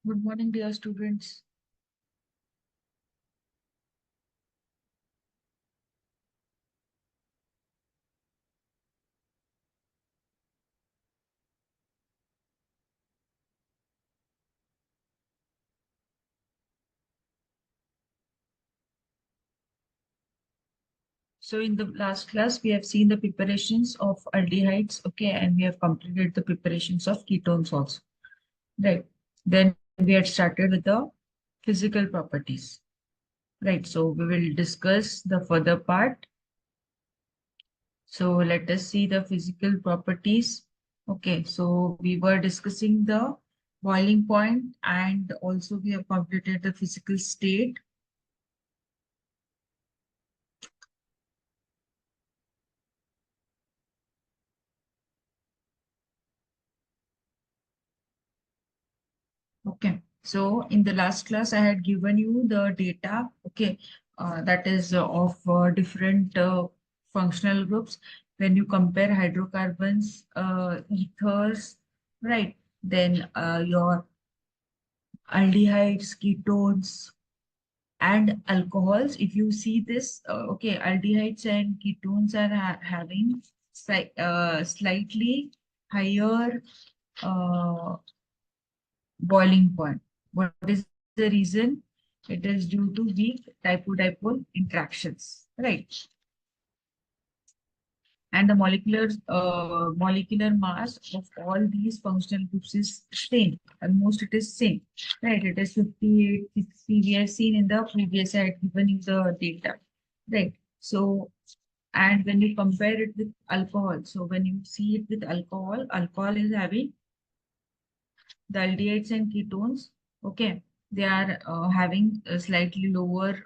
Good morning, dear students. So in the last class, we have seen the preparations of aldehydes, okay, and we have completed the preparations of ketones also, right? Then we had started with the physical properties, right? So we will discuss the further part. So let us see the physical properties. Okay, so we were discussing the boiling point and also we have completed the physical state. Okay, so in the last class, I had given you the data, okay, that is of different functional groups. When you compare hydrocarbons, ethers, right, then your aldehydes, ketones, and alcohols. If you see this, okay, aldehydes and ketones are having slightly higher uh, boiling point. What is the reason? It is due to weak dipole-dipole interactions, right? And the molecular mass of all these functional groups is same. Almost it is same, right? It is 58, 60. We have seen in the previous, I had given you the data, right? So, and when you compare it with alcohol, so when you see it with alcohol, alcohol is having the aldehydes and ketones, okay, they are having a slightly lower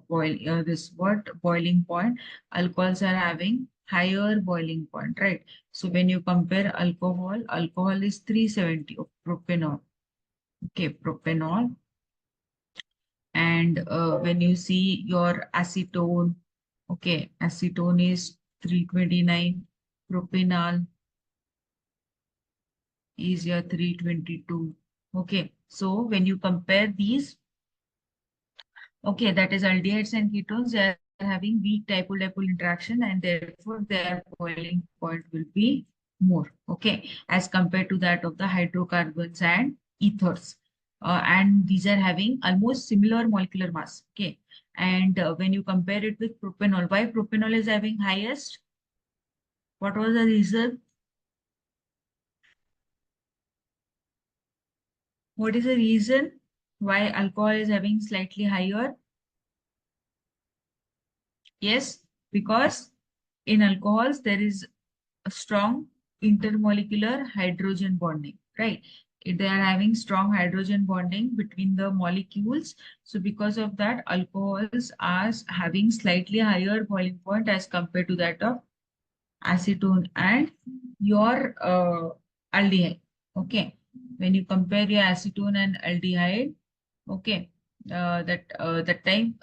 boiling point. Alcohols are having higher boiling point, right? So when you compare alcohol, alcohol is 370 of propanol, okay, propanol. And when you see your acetone, okay, acetone is 329, propanol is your 322. Okay, so when you compare these, okay, that is aldehydes and ketones, they are having weak dipole-dipole interaction and therefore their boiling point will be more, okay, as compared to that of the hydrocarbons and ethers. And these are having almost similar molecular mass, okay. And when you compare it with propanol, why propanol is having highest? What was the reason? What is the reason why alcohol is having slightly higher? Yes, because in alcohols there is a strong intermolecular hydrogen bonding, right? They are having strong hydrogen bonding between the molecules. So because of that, alcohols are having slightly higher boiling point as compared to that of acetone and your aldehyde. Okay. When you compare your acetone and aldehyde, okay, that time,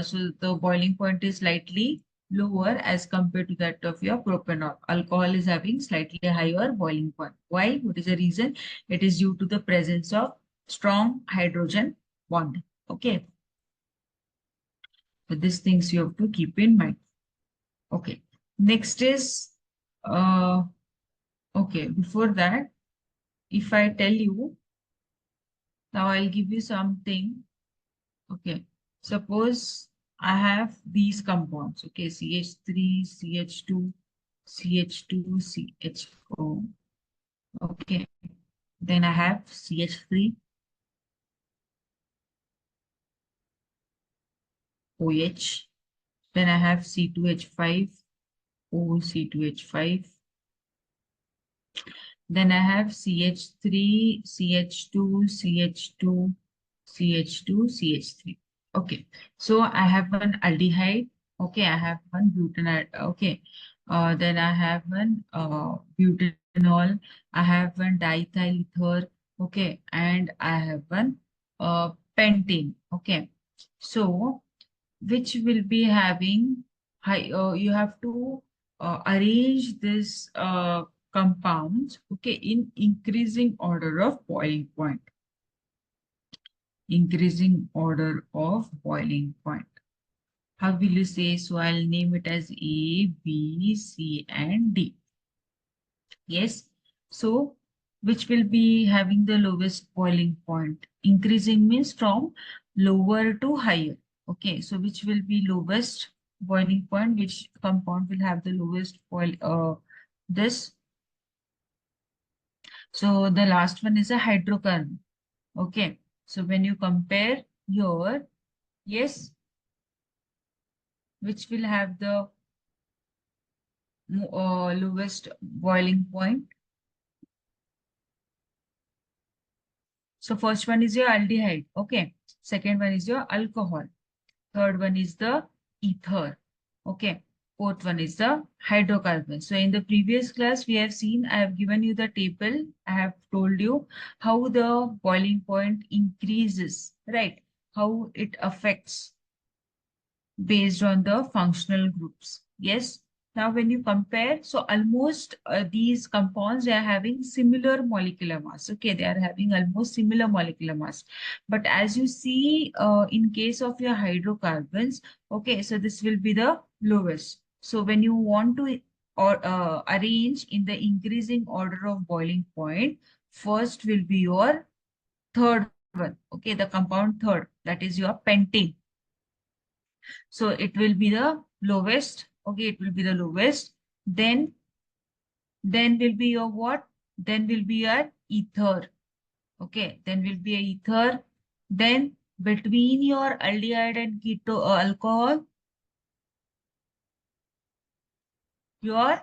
so the boiling point is slightly lower as compared to that of your propanol. Alcohol is having slightly higher boiling point. Why? What is the reason? It is due to the presence of strong hydrogen bond. Okay, so these things you have to keep in mind. Okay, next is, uh, okay, before that, if I tell you, now I'll give you something. Okay, suppose I have these compounds. Okay, CH3, CH2, CH2, CHO. Okay, then I have CH3, OH. Then I have C2H5, O, C2H5. Then I have CH3, CH2, CH2, CH2, CH3. Okay, so I have one aldehyde. Okay, I have one butanol. Okay, then I have one butanol. I have one diethyl ether. Okay, and I have one pentane. Okay, so which will be having high, you have to arrange this compounds, okay, in increasing order of boiling point. increasing order of boiling point. How will you say? So I'll name it as A, B, C, and D. Yes. So which will be having the lowest boiling point? Increasing means from lower to higher. Okay. So which will be lowest boiling point? Which compound will have the lowest boil? This. So the last one is a hydrocarbon. Okay. So when you compare your, yes, which will have the lowest boiling point. So first one is your aldehyde. Okay. Second one is your alcohol. Third one is the ether. Okay. Fourth one is the hydrocarbon. So in the previous class, we have seen, I have given you the table. I have told you how the boiling point increases, right? How it affects based on the functional groups. Yes. Now, when you compare, so almost these compounds, they are having similar molecular mass. Okay, they are having almost similar molecular mass. But as you see, in case of your hydrocarbons, okay, so this will be the lowest. So when you want to arrange in the increasing order of boiling point, first will be your third one. Okay, the compound third, that is your pentane. So it will be the lowest. Okay, it will be the lowest. Then will be your what? Then will be your ether. Okay, then will be a ether. Then between your aldehyde and keto alcohol, your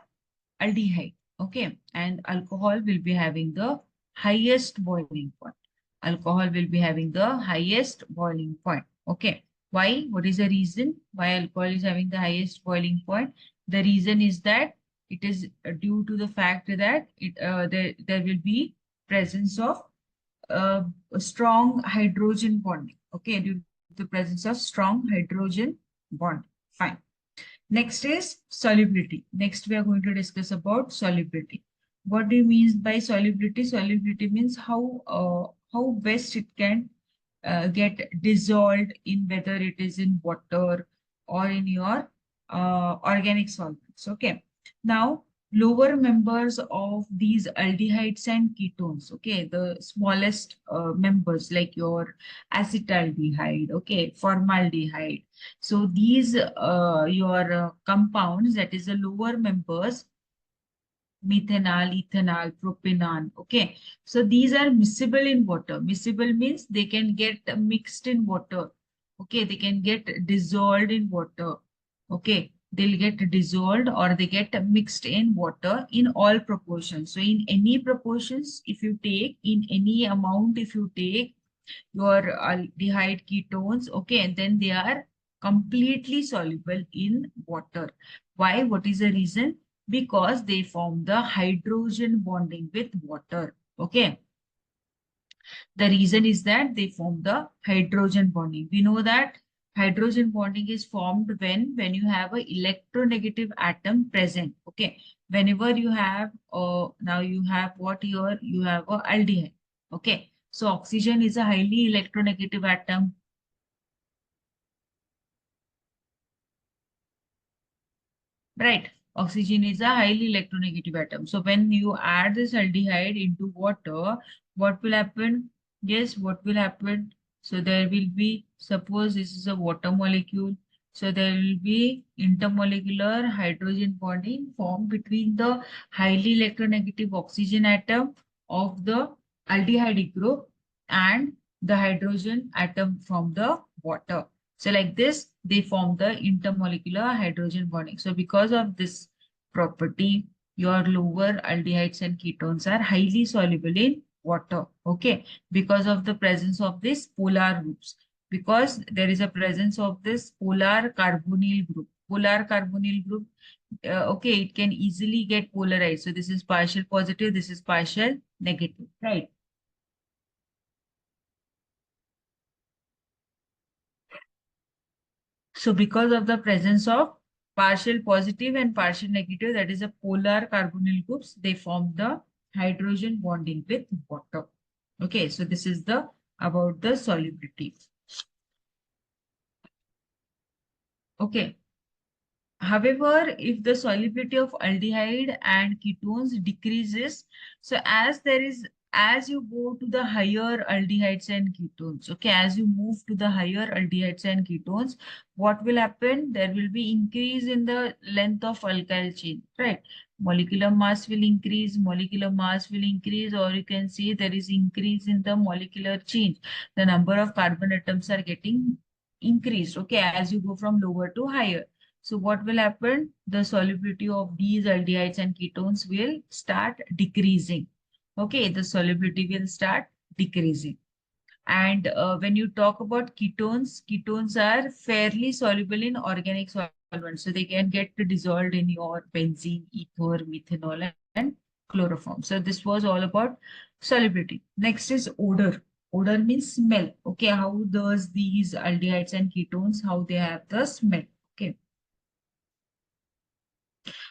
aldehyde. Okay, and alcohol will be having the highest boiling point. Alcohol will be having the highest boiling point. Okay, why? What is the reason why alcohol is having the highest boiling point? The reason is that it is due to the fact that there will be presence of a strong hydrogen bonding. Okay, due to the presence of strong hydrogen bond. Fine. Next is solubility. Next, we are going to discuss about solubility. What do you mean by solubility? Solubility means how best it can get dissolved in, whether it is in water or in your organic solvents. Okay. Now, lower members of these aldehydes and ketones. Okay, the smallest members like your acetaldehyde. Okay, formaldehyde. So these your compounds, that is the lower members, methanol, ethanol, propanol. Okay, so these are miscible in water. Miscible means they can get mixed in water. Okay, they can get dissolved in water. Okay, they'll get dissolved or they get mixed in water in all proportions. So in any proportions, if you take, in any amount, if you take your aldehyde ketones, okay, and then they are completely soluble in water. Why? What is the reason? Because they form the hydrogen bonding with water. Okay. The reason is that they form the hydrogen bonding. We know that hydrogen bonding is formed when you have a electronegative atom present. Okay. Whenever you have, now you have what here? You have a aldehyde. Okay. So oxygen is a highly electronegative atom. Right. Oxygen is a highly electronegative atom. So when you add this aldehyde into water, what will happen? Yes, what will happen? So there will be, suppose this is a water molecule. So there will be intermolecular hydrogen bonding formed between the highly electronegative oxygen atom of the aldehyde group and the hydrogen atom from the water. So like this, they form the intermolecular hydrogen bonding. So because of this property, your lower aldehydes and ketones are highly soluble in water. Okay, because of the presence of these polar groups. Because there is a presence of this polar carbonyl group. Polar carbonyl group, okay, it can easily get polarized. So this is partial positive, this is partial negative, right? So because of the presence of partial positive and partial negative, that is a polar carbonyl groups, they form the hydrogen bonding with water. Okay, so this is the about the solubility. Okay. However, if the solubility of aldehyde and ketones decreases, so as you go to the higher aldehydes and ketones, okay, as you move to the higher aldehydes and ketones, what will happen? There will be increase in the length of alkyl chain, right? Molecular mass will increase, or you can see there is increase in the molecular change. The number of carbon atoms are getting increased, okay, as you go from lower to higher. So what will happen? The solubility of these aldehydes and ketones will start decreasing. Okay, the solubility will start decreasing. And when you talk about ketones, ketones are fairly soluble in organic solvents. So they can get dissolved in your benzene, ether, methanol, and chloroform. So this was all about solubility. Next is odor. Odor means smell. Okay, how does these aldehydes and ketones, how they have the smell? Okay.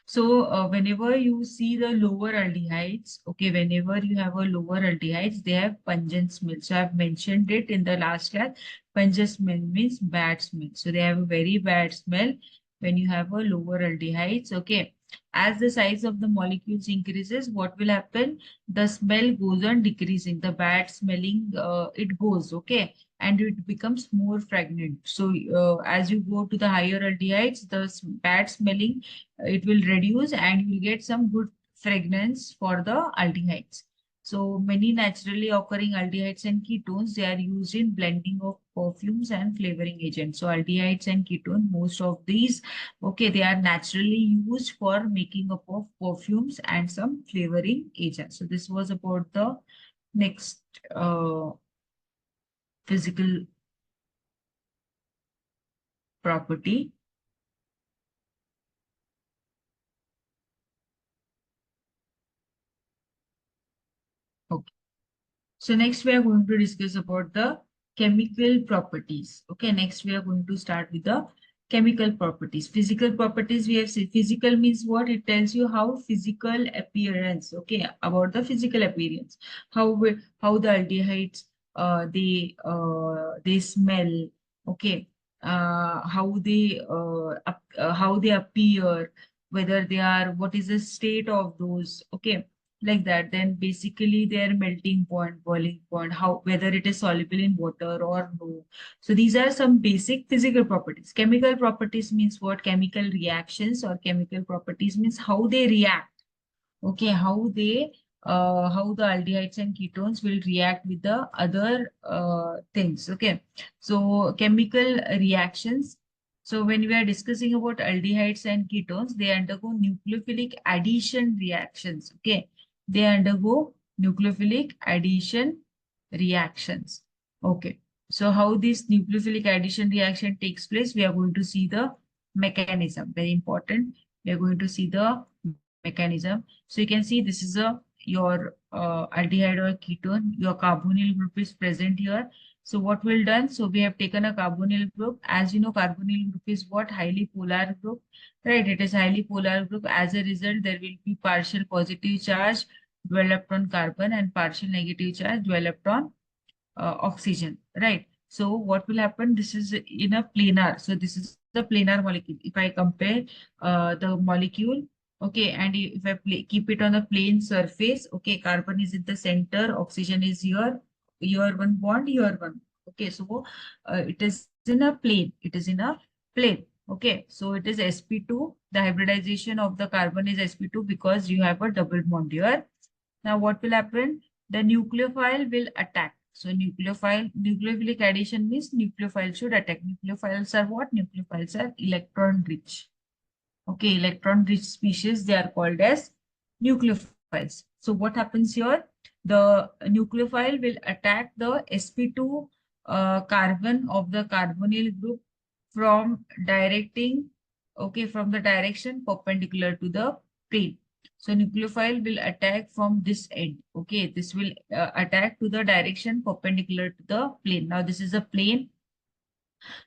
So whenever you see the lower aldehydes, okay, whenever you have a lower aldehydes, they have pungent smell. So I've mentioned it in the last class. Pungent smell means bad smell. So they have a very bad smell when you have a lower aldehydes. Okay. As the size of the molecules increases, what will happen? The smell goes on decreasing. The bad smelling, it goes, okay, and it becomes more fragrant. So as you go to the higher aldehydes, the bad smelling, it will reduce and you will get some good fragrance for the aldehydes. So many naturally occurring aldehydes and ketones, they are used in blending of perfumes and flavoring agents. So aldehydes and ketone, most of these, okay, they are naturally used for making up of perfumes and some flavoring agents. So this was about the next physical property. Okay. So next we are going to discuss about the chemical properties. Okay, next we are going to start with the chemical properties. Physical properties, we have said physical means what? It tells you how physical appearance, okay, about the physical appearance. How the aldehydes they smell, okay, how they appear, whether they are, what is the state of those, okay, like that. Then basically their melting point, boiling point, how, whether it is soluble in water or no. So these are some basic physical properties. Chemical properties means what? Chemical reactions, or chemical properties means how they react. Okay, how the aldehydes and ketones will react with the other things. Okay, so chemical reactions. So when we are discussing about aldehydes and ketones, they undergo nucleophilic addition reactions. Okay, they undergo nucleophilic addition reactions. Okay, so how this nucleophilic addition reaction takes place, we are going to see the mechanism. Very important. We are going to see the mechanism. So you can see this is a your aldehyde or ketone. Your carbonyl group is present here. So what we'll done? So we have taken a carbonyl group. As you know, carbonyl group is what? Highly polar group, right? It is highly polar group. As a result, there will be partial positive charge developed on carbon and partial negative charge developed on oxygen, right? So what will happen? This is in a planar. So this is the planar molecule. If I compare the molecule, okay, and if I keep it on a plane surface, okay, carbon is in the center, oxygen is here one bond, here one. Okay, so it is in a plane. It is in a plane. Okay, so it is sp2. The hybridization of the carbon is sp2 because you have a double bond here. Now what will happen? The nucleophile will attack. So nucleophilic addition means nucleophile should attack. Nucleophiles are what? Nucleophiles are electron rich. Okay, electron rich species, they are called as nucleophiles. So what happens here? The nucleophile will attack the sp2 carbon of the carbonyl group from from the direction perpendicular to the plane. So nucleophile will attack from this end. Okay, this will attack to the direction perpendicular to the plane. Now this is a plane.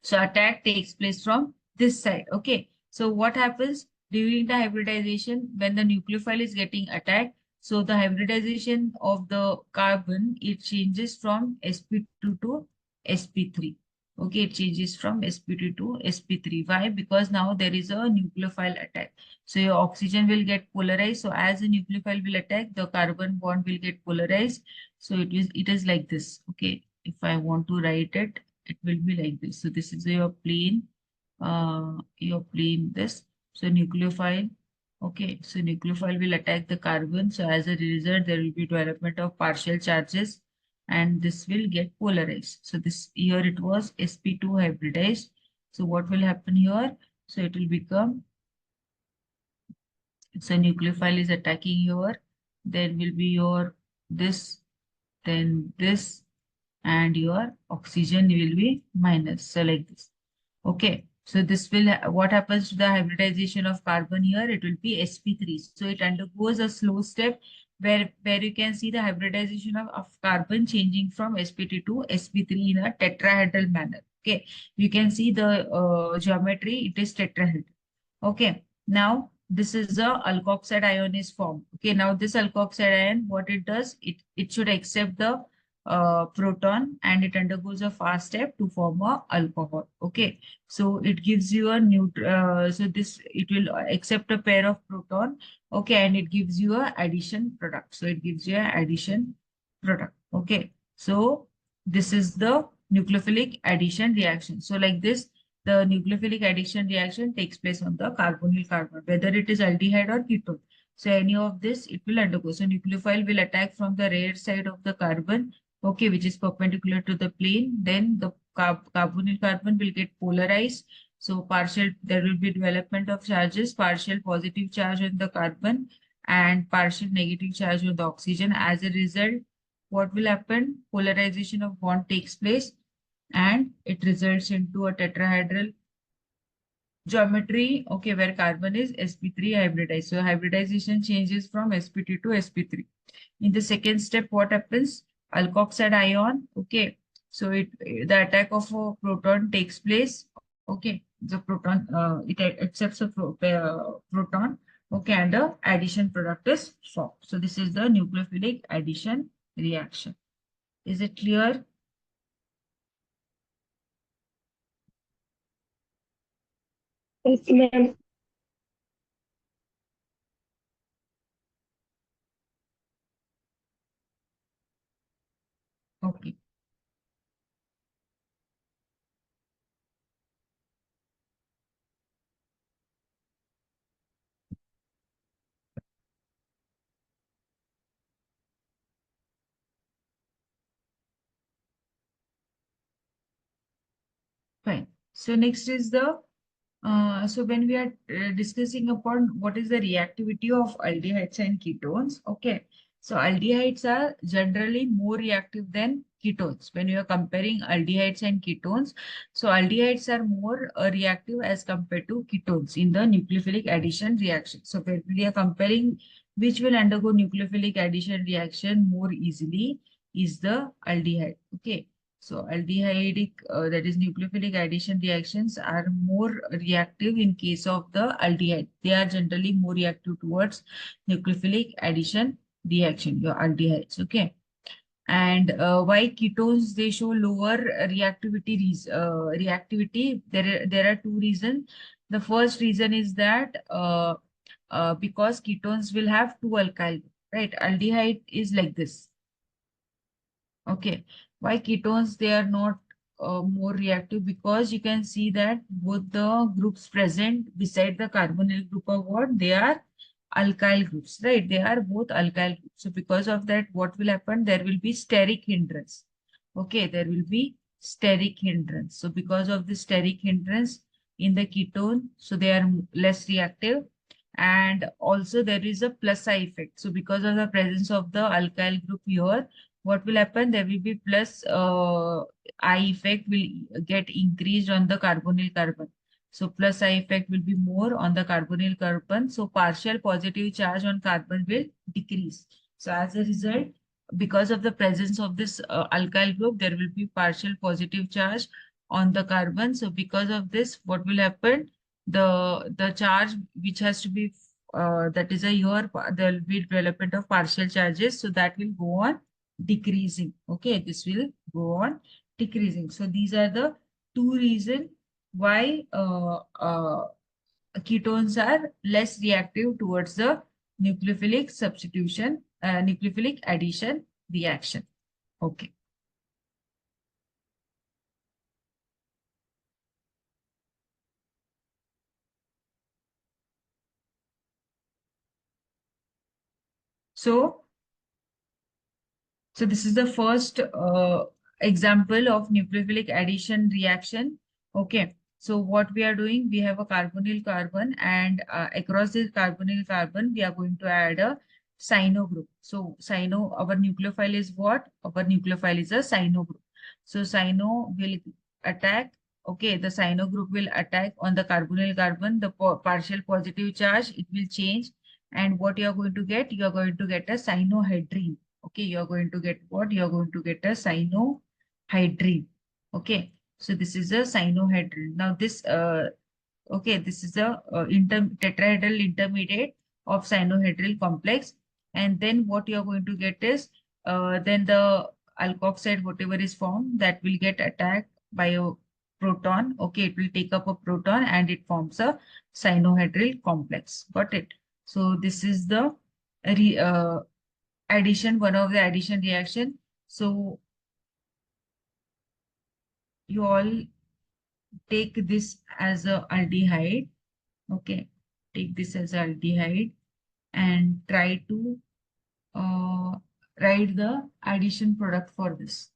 So attack takes place from this side. Okay. So what happens during the hybridization when the nucleophile is getting attacked? So the hybridization of the carbon, it changes from sp2 to sp3. Okay, it changes from sp2 to sp3. Why? Because now there is a nucleophile attack. So your oxygen will get polarized. So as a nucleophile will attack, the carbon bond will get polarized. So it is like this. Okay, if I want to write it, it will be like this. So this is your plane this. So nucleophile. Okay, so nucleophile will attack the carbon. So as a result, there will be development of partial charges, and this will get polarized. So this here it was sp2 hybridized. So what will happen here? So it will become, so nucleophile is attacking here. There will be your this, then this, and your oxygen will be minus. So like this. Okay, so this will, what happens to the hybridization of carbon here? It will be sp3. So it undergoes a slow step where you can see the hybridization of carbon changing from sp2 to sp3 in a tetrahedral manner. Okay, you can see the geometry, it is tetrahedral. Okay, now this is a alkoxide ion is formed. Okay, now this alkoxide ion, what it does, it should accept the proton, and it undergoes a fast step to form a alcohol. Okay, so it gives you a so this, it will accept a pair of proton. Okay, and it gives you a addition product. So it gives you a addition product. Okay, so this is the nucleophilic addition reaction. So like this, the nucleophilic addition reaction takes place on the carbonyl carbon, whether it is aldehyde or ketone. So any of this, it will undergo. So nucleophile will attack from the rear side of the carbon, okay, which is perpendicular to the plane. Then the carbonyl carbon will get polarized. So partial, there will be development of charges, partial positive charge on the carbon and partial negative charge on the oxygen. As a result, what will happen? Polarization of bond takes place, and it results into a tetrahedral geometry, okay, where carbon is sp3 hybridized. So hybridization changes from sp2 to sp3. In the second step, what happens? Alkoxide ion, okay. So the attack of a proton takes place, okay. The proton, it accepts a proton, okay, and the addition product is formed. So this is the nucleophilic addition reaction. Is it clear? Yes, ma'am. Okay. Fine. So next is the, so when we are discussing upon what is the reactivity of aldehydes and ketones, okay. So aldehydes are generally more reactive than ketones. When you are comparing aldehydes and ketones, so aldehydes are more reactive as compared to ketones in the nucleophilic addition reaction. So when we are comparing which will undergo nucleophilic addition reaction more easily is the aldehyde, okay. So aldehydic, that is nucleophilic addition reactions are more reactive in case of the aldehyde. They are generally more reactive towards nucleophilic addition reaction, your aldehydes, okay. And why ketones, they show lower reactivity, reactivity. There are two reasons. The first reason is that because ketones will have two alkyl, right? Aldehyde is like this. Okay, why ketones, they are not more reactive? Because you can see that both the groups present beside the carbonyl group of what? They are alkyl groups, right? They are both alkyl groups. So because of that, what will happen? There will be steric hindrance. Okay, there will be steric hindrance. So because of the steric hindrance in the ketone, so they are less reactive. And also there is a plus I effect. So because of the presence of the alkyl group here, what will happen? There will be plus I effect will get increased on the carbonyl carbon. So plus I effect will be more on the carbonyl carbon. So partial positive charge on carbon will decrease. So as a result, because of the presence of this alkyl group, there will be partial positive charge on the carbon. So because of this, what will happen? The charge which has to be that is a year, there will be development of partial charges. So that will go on decreasing. Okay, this will go on decreasing. So these are the two reasons why ketones are less reactive towards the nucleophilic substitution, nucleophilic addition reaction. Okay. So this is the first example of nucleophilic addition reaction. Okay. So what we are doing, we have a carbonyl carbon, and across this carbonyl carbon, we are going to add a cyno group. So cyno, our nucleophile is what? Our nucleophile is a cyno group. So cyno will attack. Okay, the cyno group will attack on the carbonyl carbon, the partial positive charge, it will change. And what you are going to get? You are going to get a cyanohydrine. Okay, you're going to get what? You're going to get a cyanohydrine. Okay, so this is a cyanohydrine. Now this, okay, this is a tetrahedral intermediate of cyanohydryl complex. And then what you're going to get is, then the alkoxide, whatever is formed, that will get attacked by a proton. Okay, it will take up a proton and it forms a cyanohydryl complex. Got it? So this is the addition, one of the addition reaction. So you all take this as a aldehyde. Okay, take this as aldehyde and try to uh, write the addition product for this.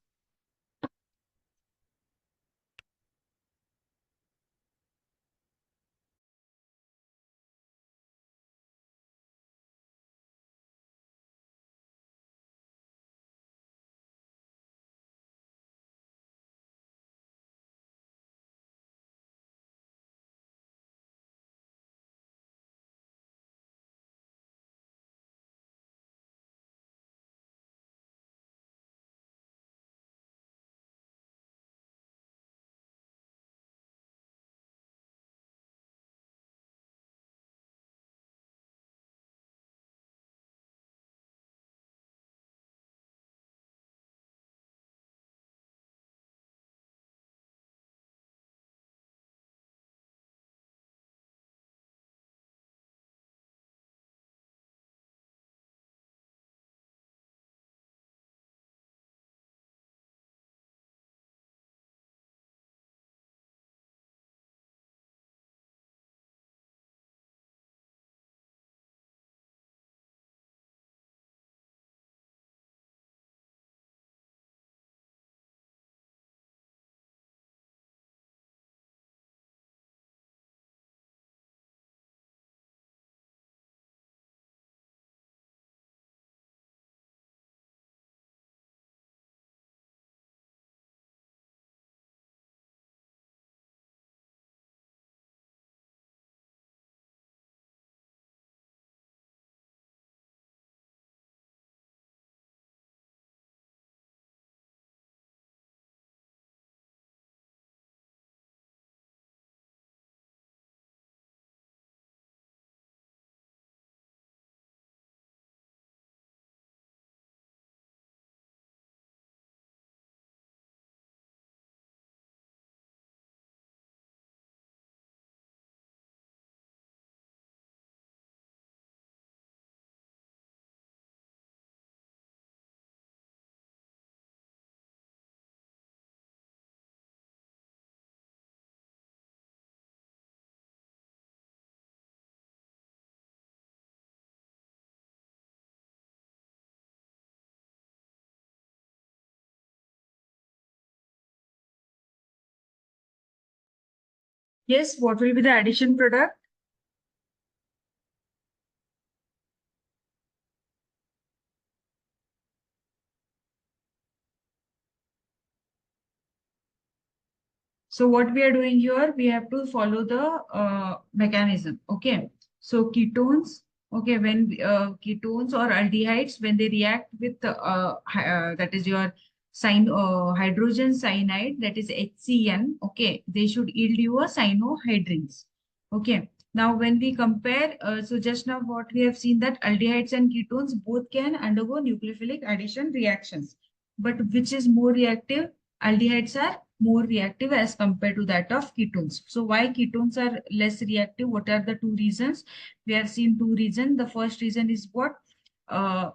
Yes, what will be the addition product? So what we are doing here, we have to follow the mechanism. Okay. So ketones, okay, when ketones or aldehydes, when they react with that is your hydrogen cyanide, that is HCN, okay, they should yield you a cyanohydrines. Okay. Now, when we compare, so just now what we have seen that aldehydes and ketones both can undergo nucleophilic addition reactions. But which is more reactive? Aldehydes are more reactive as compared to that of ketones. So why ketones are less reactive? What are the two reasons? We have seen two reasons. The first reason is what? Uh,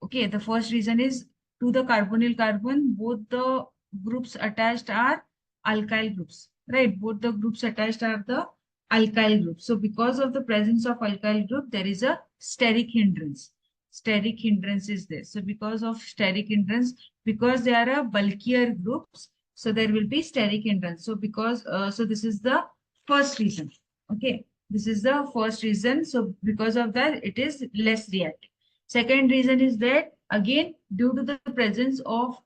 okay, the first reason is to the carbonyl carbon, both the groups attached are alkyl groups, right? Both the groups attached are the alkyl group. So because of the presence of alkyl group, there is a steric hindrance. Steric hindrance is there. So because of steric hindrance, because they are a bulkier groups, so there will be steric hindrance. So because, so this is the first reason. Okay, this is the first reason. So because of that, it is less reactive. Second reason is that again, due to the presence of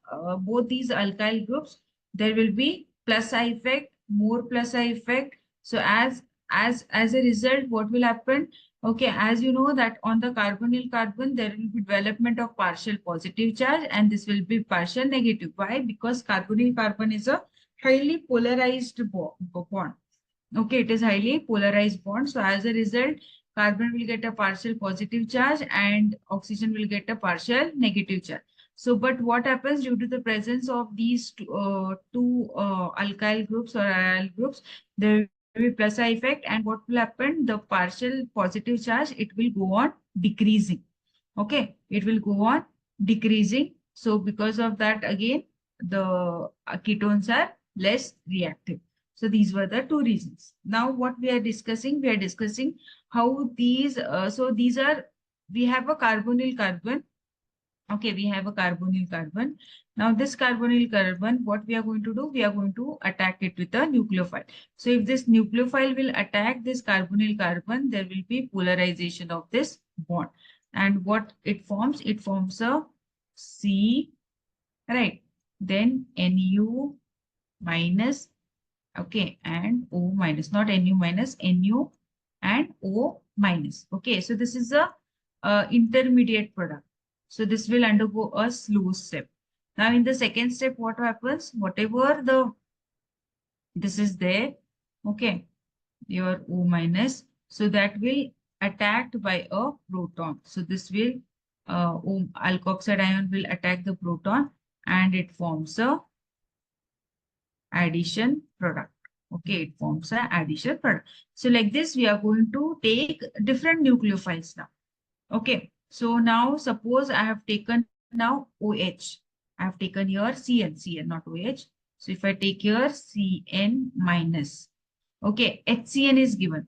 both these alkyl groups, there will be plus I effect, more plus I effect. So as a result, what will happen? Okay, as you know that on the carbonyl carbon, there will be development of partial positive charge and this will be partial negative. Why? Because carbonyl carbon is a highly polarized bond. Okay, it is highly polarized bond. So as a result, carbon will get a partial positive charge and oxygen will get a partial negative charge. So, but what happens due to the presence of these two alkyl groups or aryl groups, there will be plus I effect, and what will happen? The partial positive charge, it will go on decreasing. Okay, it will go on decreasing. So because of that, again, the ketones are less reactive. So these were the two reasons. Now what we are discussing how these, so these are, we have a carbonyl carbon. Okay, we have a carbonyl carbon. Now this carbonyl carbon, what we are going to do? We are going to attack it with a nucleophile. So if this nucleophile will attack this carbonyl carbon, there will be polarization of this bond. And what it forms? It forms a C, right? Then Nu minus, okay, and O minus, not Nu minus, Nu and O minus. Okay, so this is a intermediate product. So this will undergo a slow step. Now in the second step, what happens? Whatever the, this is there, okay, your O minus, so that will attacked by a proton. So this will, O alkoxide ion will attack the proton and it forms a addition product. Okay, it forms an addition product. So like this, we are going to take different nucleophiles now. Okay, so now suppose I have taken now OH. I have taken here CN, not OH. So if I take here CN minus, okay, HCN is given.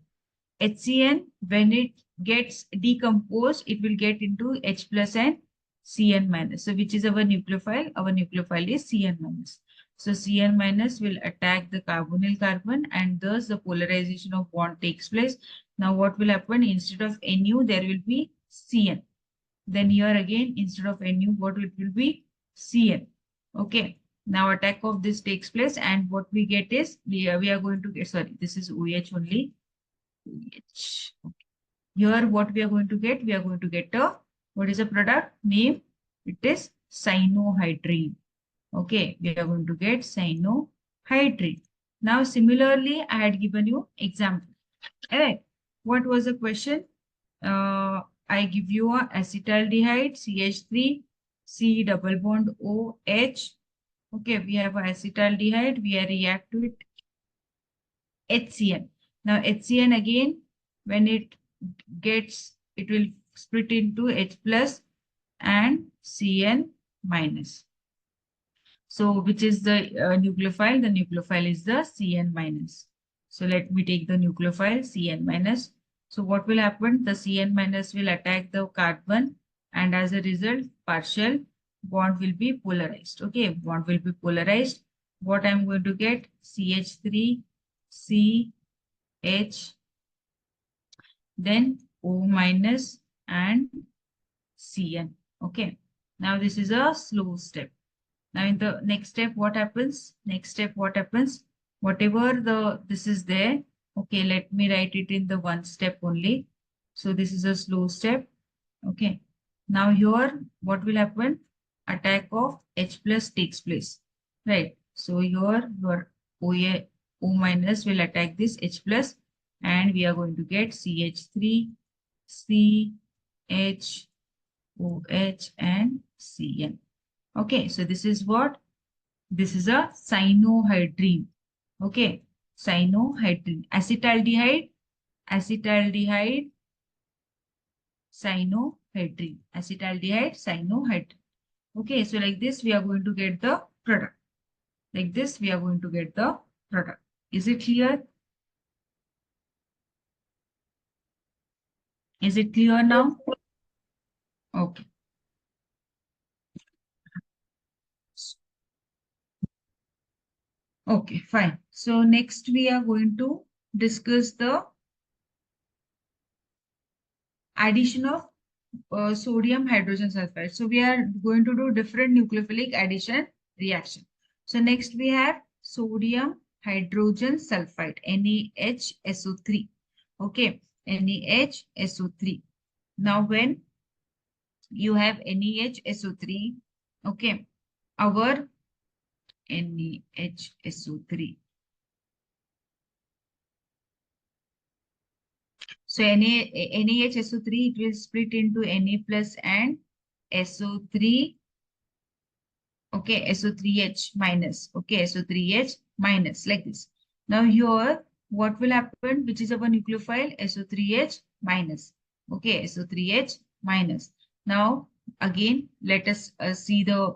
HCN, when it gets decomposed, it will get into H plus and Cn minus. So which is our nucleophile? Our nucleophile is Cn minus. So Cn minus will attack the carbonyl carbon and thus the polarization of bond takes place. Now what will happen? Instead of Nu, there will be Cn. Then here again, instead of Nu, what it will be? Cn. Okay. Now attack of this takes place and what we get is, we are going to get, sorry, this is OH only. OH. Okay. Here what we are going to get? We are going to get a, what is the product name? It is cyanohydrine. Okay, we are going to get cyanohydrine. Now similarly, I had given you example. Alright, what was the question? I give you a acetaldehyde CH3 C double bond OH. Okay, we have a acetaldehyde. We react to it HCN. Now HCN again, when it gets, it will split into H plus and Cn minus. So which is the nucleophile? The nucleophile is the Cn minus. So let me take the nucleophile Cn minus. So what will happen? The Cn minus will attack the carbon and as a result, partial bond will be polarized. Okay, bond will be polarized. What I'm going to get? CH3, CH, then O minus and Cn. Okay, now this is a slow step. Now in the next step, what happens? Next step, what happens? Whatever the, this is there. Okay, let me write it in the one step only. So this is a slow step. Okay. Now here, what will happen? Attack of H plus takes place. Right. So here, your O minus will attack this H plus and we are going to get CH3, C, H, OH, and Cn. Okay, so this is what? This is a cyanohydrine. Okay, cyanohydrine. Acetaldehyde, acetaldehyde, cyanohydrine. Acetaldehyde, cyanohydrine. Okay, so like this, we are going to get the product. Like this, we are going to get the product. Is it clear? Is it clear Yes. now? Okay. Okay, fine. So next we are going to discuss the addition of sodium hydrogen sulfide. So we are going to do different nucleophilic addition reaction. So next we have sodium hydrogen sulfide, NaHSO3. Okay, NaHSO3. Now when you have NaHSO3, okay, our NaHSO3. So NaHSO3, it will split into Na plus and SO3. Okay, SO3H minus. Okay, SO3H minus like this. Now here, what will happen? Which is our nucleophile? SO3H minus. Okay, SO3H minus. Now again, let us see the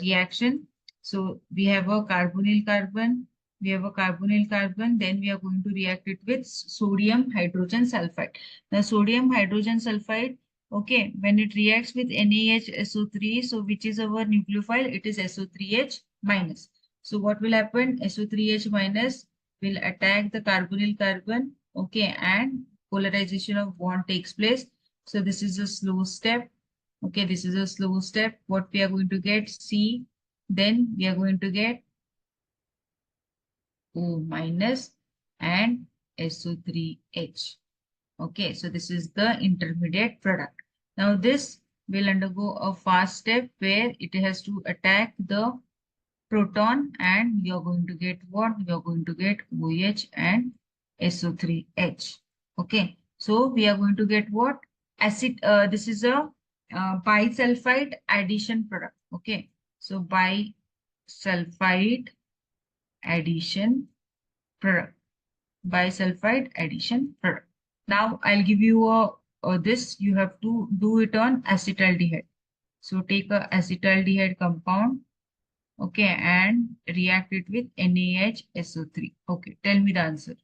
reaction. So we have a carbonyl carbon. We have a carbonyl carbon. Then we are going to react it with sodium hydrogen sulfide. Now sodium hydrogen sulfide. Okay, when it reacts with NaHSO3, so which is our nucleophile? It is SO3H minus. So what will happen? SO3H minus will attack the carbonyl carbon. Okay, and polarization of bond takes place. So this is a slow step. Okay, this is a slow step. What we are going to get? C. Then we are going to get O minus and SO3H. Okay, so this is the intermediate product. Now this will undergo a fast step where it has to attack the proton and you're going to get what? You're going to get OH and SO3H. Okay, so we are going to get what? Acid, this is a bisulfide addition product. Okay, so bisulfide addition product. Bisulfide addition product. Now I'll give you a this. You have to do it on acetaldehyde. So take a acetaldehyde compound, okay, and react it with NaHSO3. Okay, tell me the answer.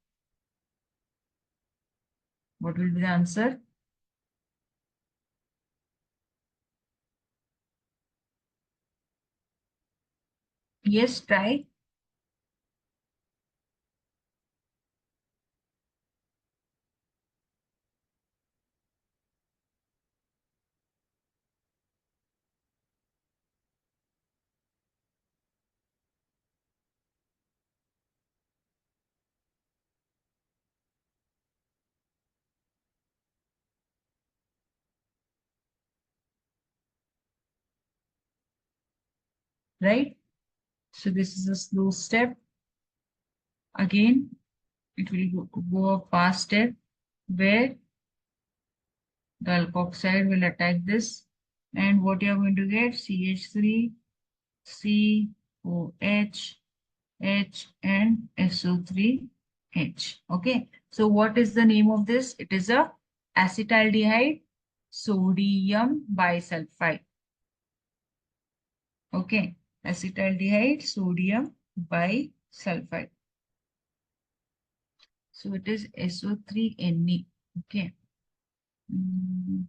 What will be the answer? Yes, try. Right. So this is a slow step. Again, it will go a fast step where the alkoxide will attack this. And what you are going to get? CH3, COH, H and SO3H. Okay. So what is the name of this? It is a acetaldehyde sodium bisulfide. Okay. Acetaldehyde sodium bisulfide. So it is SO3Ne. Okay. Mm,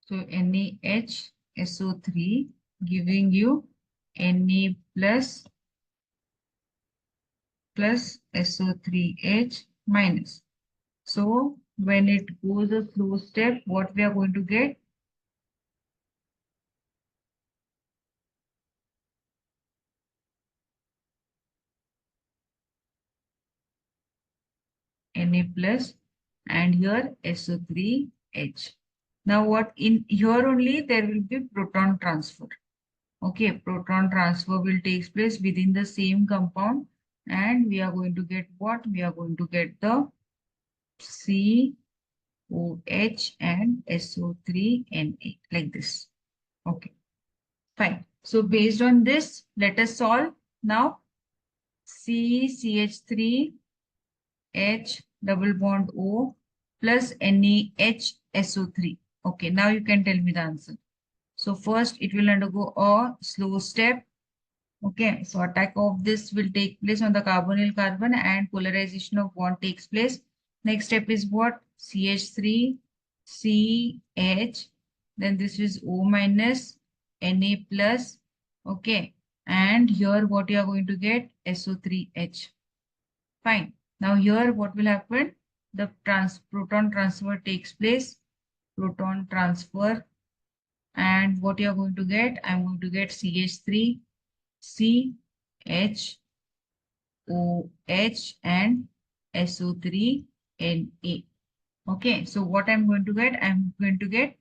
So NaHSO3 giving you Na plus SO3H minus. So when it goes a slow step, what we are going to get? Na plus, and here SO3H. Now what in here only there will be proton transfer. Okay, proton transfer will take place within the same compound, and we are going to get what? We are going to get the COH and SO3Na like this. Okay, fine. So based on this, let us solve now. CH3 H double bond O plus NaHSO3. Okay, now you can tell me the answer. So first it will undergo a slow step. Okay, so attack of this will take place on the carbonyl carbon and polarization of bond takes place. Next step is what? CH3, CH, then this is O minus, Na plus. Okay, and here what you are going to get? SO3H. Fine. Now here what will happen? The proton transfer takes place. Proton transfer, and what you are going to get? I'm going to get CH3, CH, OH and SO3Na. Okay, so what I'm going to get? I'm going to get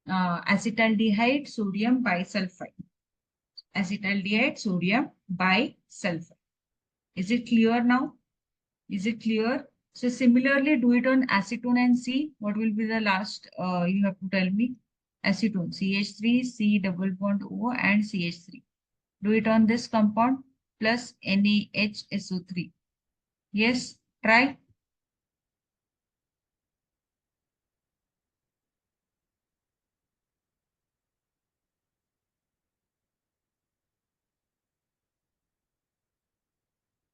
acetaldehyde sodium bisulfite. Acetaldehyde sodium bisulfite. Is it clear now? Is it clear? So similarly, do it on acetone and C. What will be the last? You have to tell me. Acetone, CH3, C double bond O and CH3. Do it on this compound plus NaHSO3. Yes, try.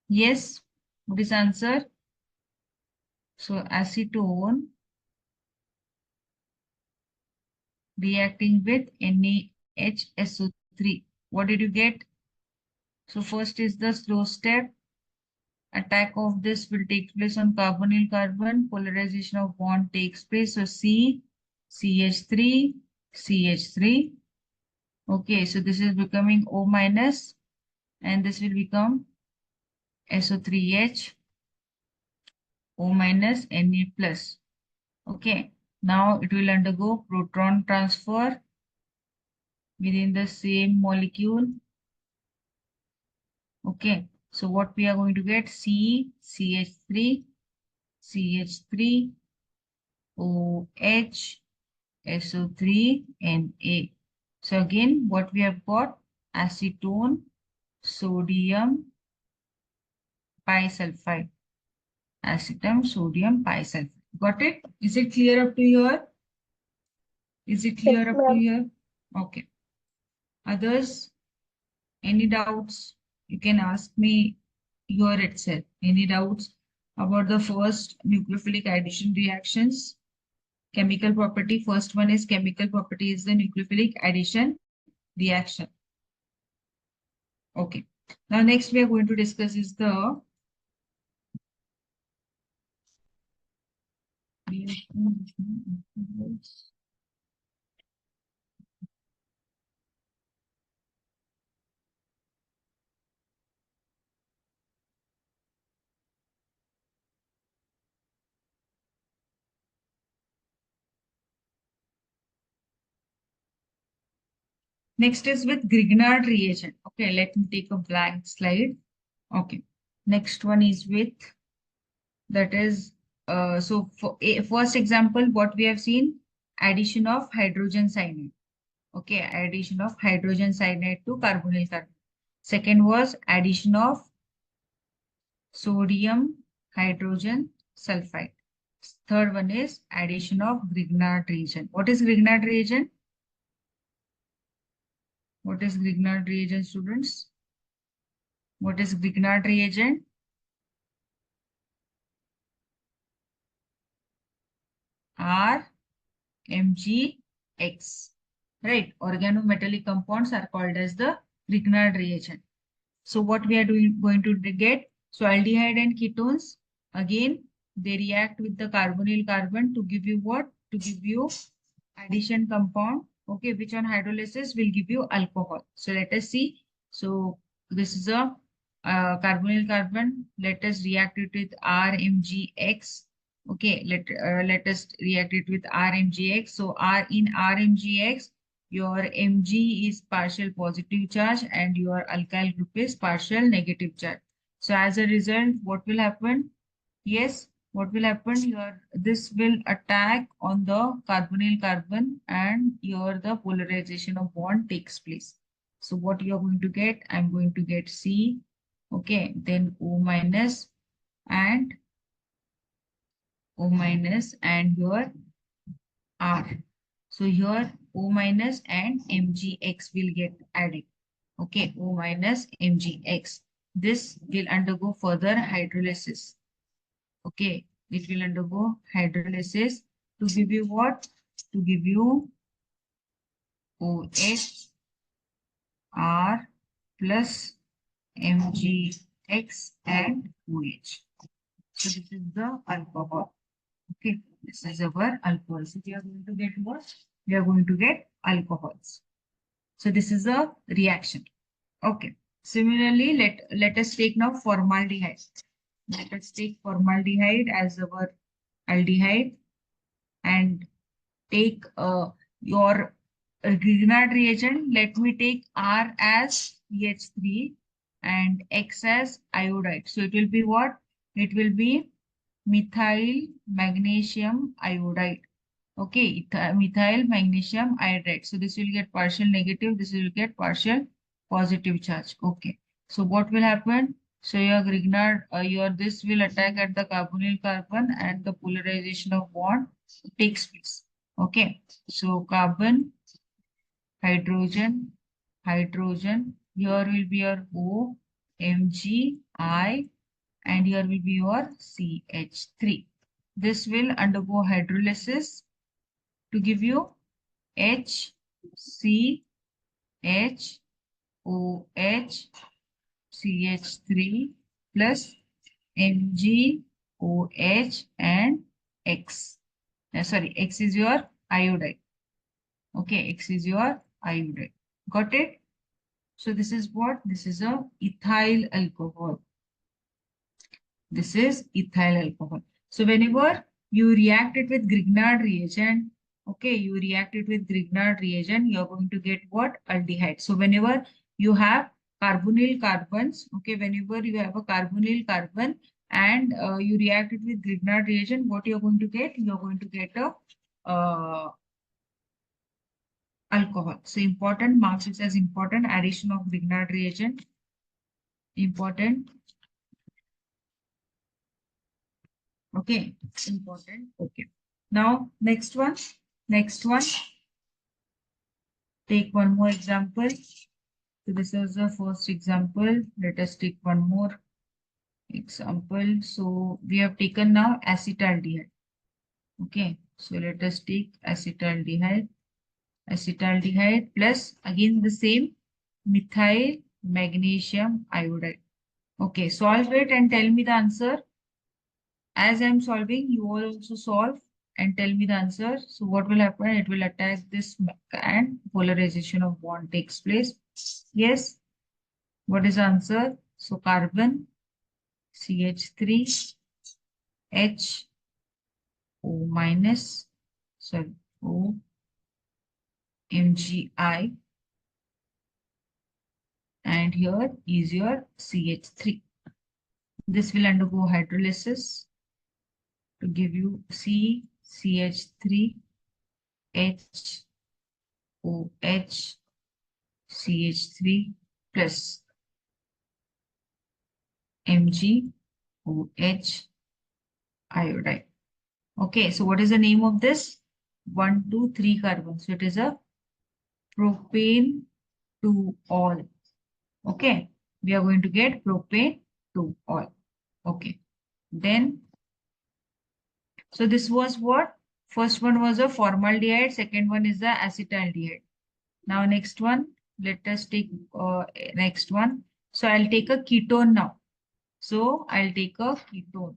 Yes, what is answer? So acetone reacting with NaHSO3. What did you get? So first is the slow step. Attack of this will take place on carbonyl carbon. Polarization of bond takes place. So C, CH3, CH3. Okay, so this is becoming O minus and this will become SO3H, O minus, Na plus. Okay, now it will undergo proton transfer within the same molecule. Okay, so what we are going to get? C, CH3, CH3, OH, SO3, Na. So again, what we have got? Acetone, sodium, bisulfite. Acetone, sodium, bisulfite. Got it? Is it clear up to here? Is it Yes, clear up to ma'am. here? Okay. Others, any doubts? You can ask me here itself. Any doubts about the first nucleophilic addition reactions? Chemical property. First one is chemical property is the nucleophilic addition reaction. Okay. Now next we are going to discuss is the next is with Grignard reagent. Okay, let me take a blank slide. Okay. Next one is with that is so for a first example, what we have seen, addition of hydrogen cyanide. Okay, addition of hydrogen cyanide to carbonyl carbon. Second was addition of sodium hydrogen sulfide. Third one is addition of Grignard reagent. What is Grignard reagent? What is Grignard reagent, students? What is Grignard reagent? RMgX. Right, organometallic compounds are called as the Grignard reagent. So what we are going to get? So aldehyde and ketones, again, they react with the carbonyl carbon to give you what? To give you addition compound, okay, which on hydrolysis will give you alcohol. So let us see. So this is a carbonyl carbon. Let us react it with RMgX. Okay, let us react it with RMgX. So R in RMgX, your Mg is partial positive charge and your alkyl group is partial negative charge. So as a result, what will happen? Yes, what will happen? Your this will attack on the carbonyl carbon and your the polarization of bond takes place. So what you are going to get? I'm going to get C. Okay, then O minus and O minus and your R. So here O minus and Mgx will get added. Okay, O minus Mgx. This will undergo further hydrolysis. Okay, it will undergo hydrolysis to give you what? To give you OH R plus MgX and OH. So this is the alcohol. Okay, this is our alcohol. So we are going to get what? We are going to get alcohols. So this is a reaction. Okay. Similarly, let us take now formaldehyde. Let us take formaldehyde as our aldehyde and take your Grignard reagent. Let me take R as CH3 and X as iodide. So it will be what? It will be methyl magnesium iodide. Okay, methyl magnesium iodide. So this will get partial negative, this will get partial positive charge. Okay, so what will happen? So your Grignard, your this will attack at the carbonyl carbon and the polarization of bond takes place. Okay, so carbon, hydrogen, hydrogen. Here will be your O, Mg, I, and here will be your CH3. This will undergo hydrolysis to give you H, C, H, O, H, CH3 plus Mg, OH, and X. Sorry, X is your iodide. Okay, X is your iodide. Got it? So this is what? This is a ethyl alcohol. This is ethyl alcohol. So whenever you react it with Grignard reagent, okay, you react it with Grignard reagent, you're going to get what? Aldehyde. So whenever you have carbonyl carbons, okay, whenever you have a carbonyl carbon and you react it with Grignard reagent, what you're going to get? You're going to get a alcohol. So important, marks it as important, addition of Grignard reagent, important. Okay, important. Okay. Now, next one. Next one. Take one more example. So this is the first example. Let us take one more example. So we have taken now acetaldehyde. Okay. So let us take acetaldehyde. Acetaldehyde plus again the same methyl magnesium iodide. Okay. Solve it and tell me the answer. As I'm solving, you all also solve and tell me the answer. So what will happen? It will attack this and polarization of bond takes place. Yes. What is the answer? So carbon, CH3, H, O minus, sorry, O, Mgi, and here is your CH3. This will undergo hydrolysis to give you C, CH3, H, OH, CH3 plus MgOH iodide. Okay, so what is the name of this? 1, 2, 3 carbons. So it is a propane to all. Okay, we are going to get propane to all. Okay, then, so this was what? First one was a formaldehyde, second one is the acetaldehyde. Now next one, let us take next one. So I'll take a ketone now. So I'll take a ketone.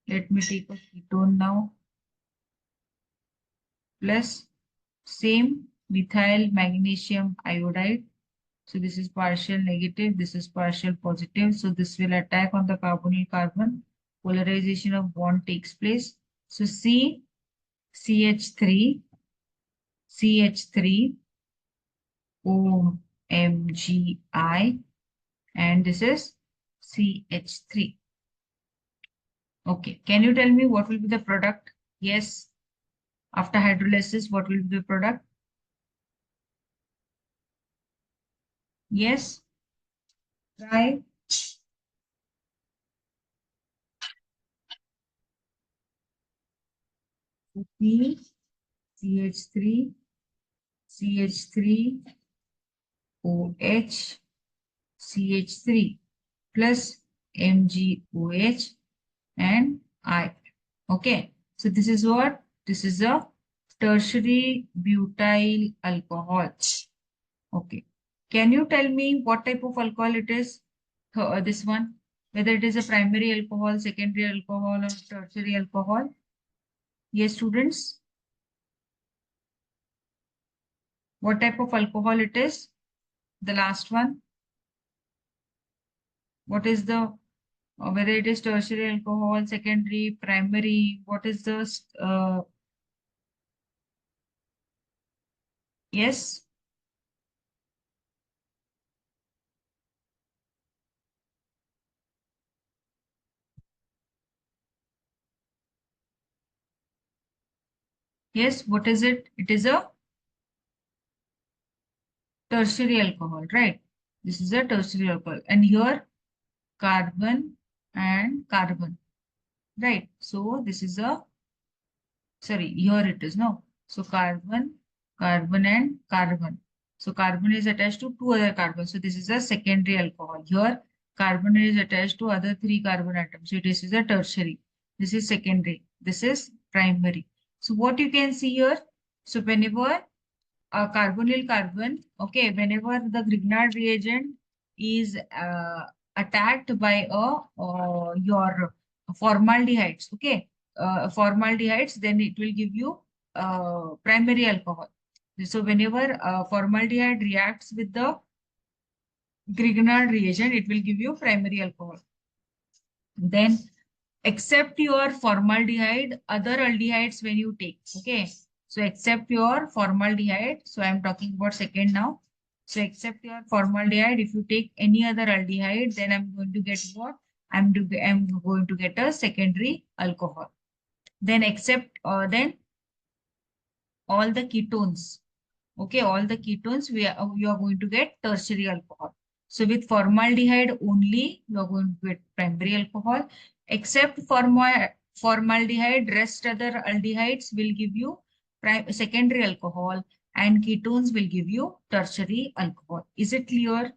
Let me take a ketone now. Plus same methyl magnesium iodide. So this is partial negative, this is partial positive. So this will attack on the carbonyl carbon. Polarization of bond takes place. So C, CH3, CH3, OMGI, and this is CH3. Okay, can you tell me what will be the product? Yes, after hydrolysis, what will be the product? Yes, try. C, CH3, CH3, OH, CH3 plus MgOH and I. Okay, so this is what? This is a tertiary butyl alcohol. Okay, can you tell me what type of alcohol it is? This one, whether it is a primary alcohol, secondary alcohol, or tertiary alcohol? Yes, students, what type of alcohol it is? The last one, what is the whether it is tertiary alcohol, secondary, primary, what is the yes, yes, what is it? It is a tertiary alcohol, right? This is a tertiary alcohol, and here carbon and carbon, right? So this is a sorry, here it is no. So carbon, carbon and carbon. So carbon is attached to two other carbons. So this is a secondary alcohol. Here carbon is attached to other three carbon atoms. So this is a tertiary. This is secondary. This is primary. So what you can see here. So whenever a carbonyl carbon, okay, whenever the Grignard reagent is attacked by your formaldehydes, okay, formaldehydes, then it will give you primary alcohol. So whenever formaldehyde reacts with the Grignard reagent, it will give you primary alcohol. Then except your formaldehyde, other aldehydes when you take, okay. So except your formaldehyde, so I'm talking about second now. So except your formaldehyde, if you take any other aldehyde, then I'm going to get what? I'm going to get a secondary alcohol. Then except then all the ketones. Okay, all the ketones you are going to get tertiary alcohol. So with formaldehyde only, you are going to get primary alcohol. Except formaldehyde, rest other aldehydes will give you secondary alcohol, and ketones will give you tertiary alcohol. Is it clear?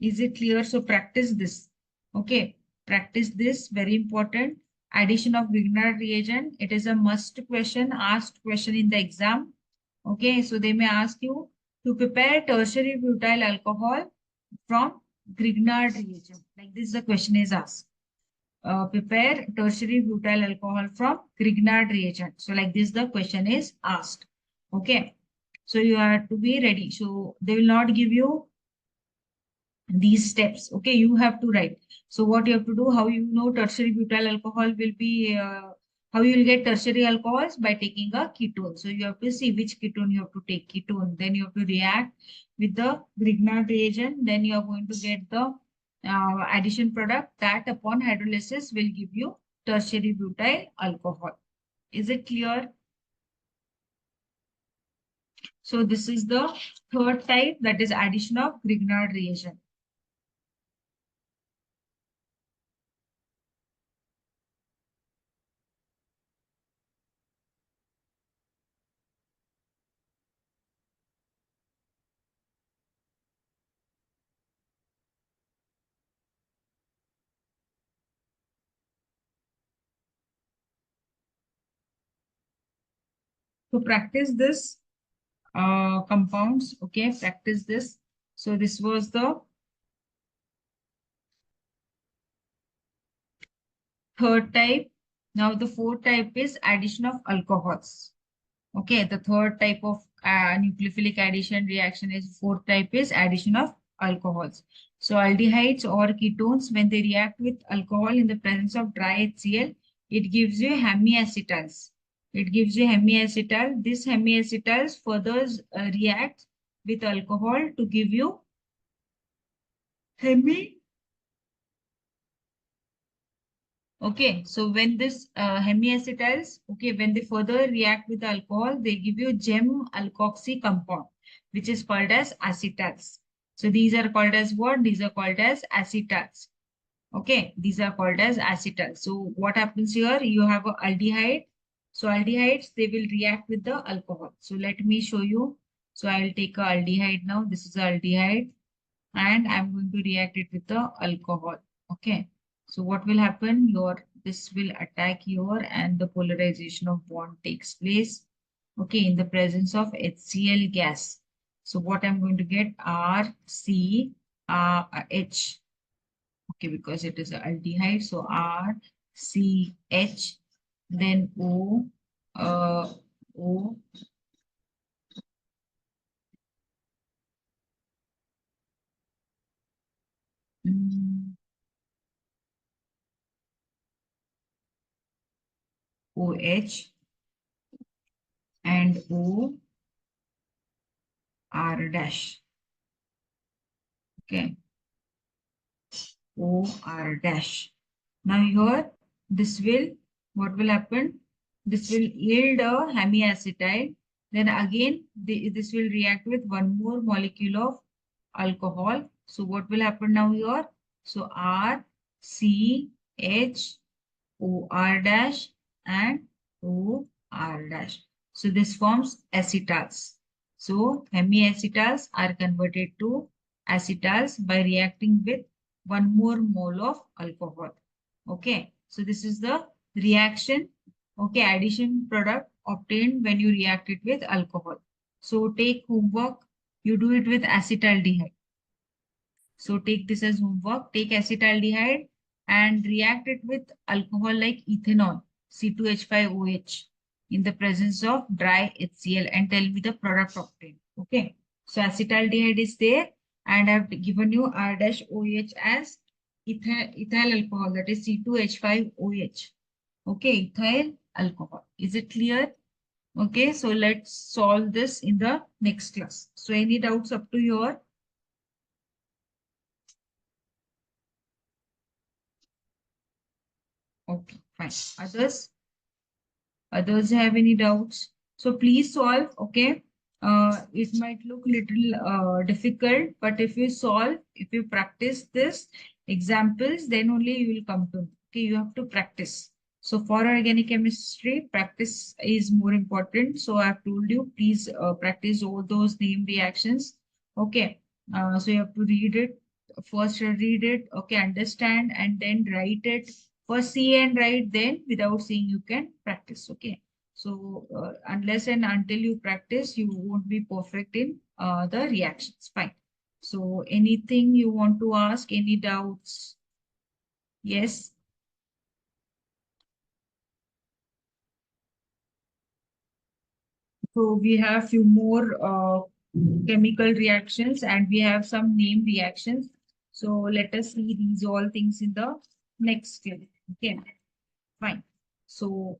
Is it clear? So practice this. Okay, practice this. Very important. Addition of Grignard reagent. It is a must question, asked question in the exam. Okay, so they may ask you to prepare tertiary butyl alcohol from Grignard reagent. Like this, the question is asked. Prepare tertiary butyl alcohol from Grignard reagent. So like this, the question is asked. Okay, so you have to be ready. So they will not give you these steps. Okay, you have to write. So what you have to do, how you know tertiary butyl alcohol will be, how you will get tertiary alcohols by taking a ketone. So you have to see which ketone you have to take ketone. Then you have to react with the Grignard reagent. Then you are going to get the addition product that upon hydrolysis will give you tertiary butyl alcohol. Is it clear? So this is the third type, that is addition of Grignard reagent. So practice this compounds. Okay, practice this. So this was the third type. Now the fourth type is addition of alcohols. Okay, the third type of nucleophilic addition reaction is fourth type is addition of alcohols. So aldehydes or ketones, when they react with alcohol in the presence of dry HCl, it gives you hemiacetals. It gives you hemiacetal. This hemiacetals further reacts with alcohol to give you hemi. Okay, so when this hemiacetals, okay, when they further react with alcohol, they give you gem alkoxy compound, which is called as acetals. So these are called as what? These are called as acetals. Okay, these are called as acetals. So what happens here? You have a aldehyde. So aldehydes, they will react with the alcohol. So let me show you. So I will take a aldehyde now. This is aldehyde and I'm going to react it with the alcohol. Okay. So what will happen? This will attack here and the polarization of bond takes place. Okay, in the presence of HCl gas. So what I'm going to get RCH. Okay, because it is an aldehyde. So RCH, then O, mm, OH and O R dash. Okay, O R dash. Now here, what will happen? This will yield a hemiacetal. Then again, this will react with one more molecule of alcohol. So what will happen now here? So R, C, H, O R dash and O R dash. So this forms acetals. So hemiacetals are converted to acetals by reacting with one more mole of alcohol. Okay, so this is the reaction, okay, addition product obtained when you react it with alcohol. So take homework, you do it with acetaldehyde. So take this as homework. Take acetaldehyde and react it with alcohol like ethanol, C2H5OH, in the presence of dry HCl and tell me the product obtained. Okay. So acetaldehyde is there and I've given you R dash OH as ethyl alcohol, that is C2H5OH. Okay, ethyl alcohol. Is it clear? Okay, so let's solve this in the next class. So any doubts up to your? Okay, fine. Others have any doubts? So please solve, okay? It might look little difficult, but if you solve, if you practice this examples, then only you will come to know. Okay, you have to practice. So for organic chemistry, practice is more important. So I've told you, please practice all those name reactions. Okay, so you have to read it. First read it, okay, understand, and then write it. First see and write, then without seeing you can practice. Okay, so unless and until you practice, you won't be perfect in the reactions. Fine. So anything you want to ask, any doubts? Yes. So we have few more chemical reactions and we have some name reactions. So let us see these all things in the next class. Okay, fine. So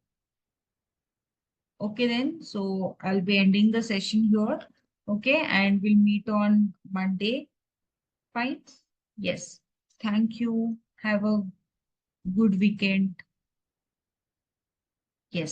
okay then, so I'll be ending the session here. Okay, and we'll meet on Monday. Fine? Yes. Thank you. Have a good weekend.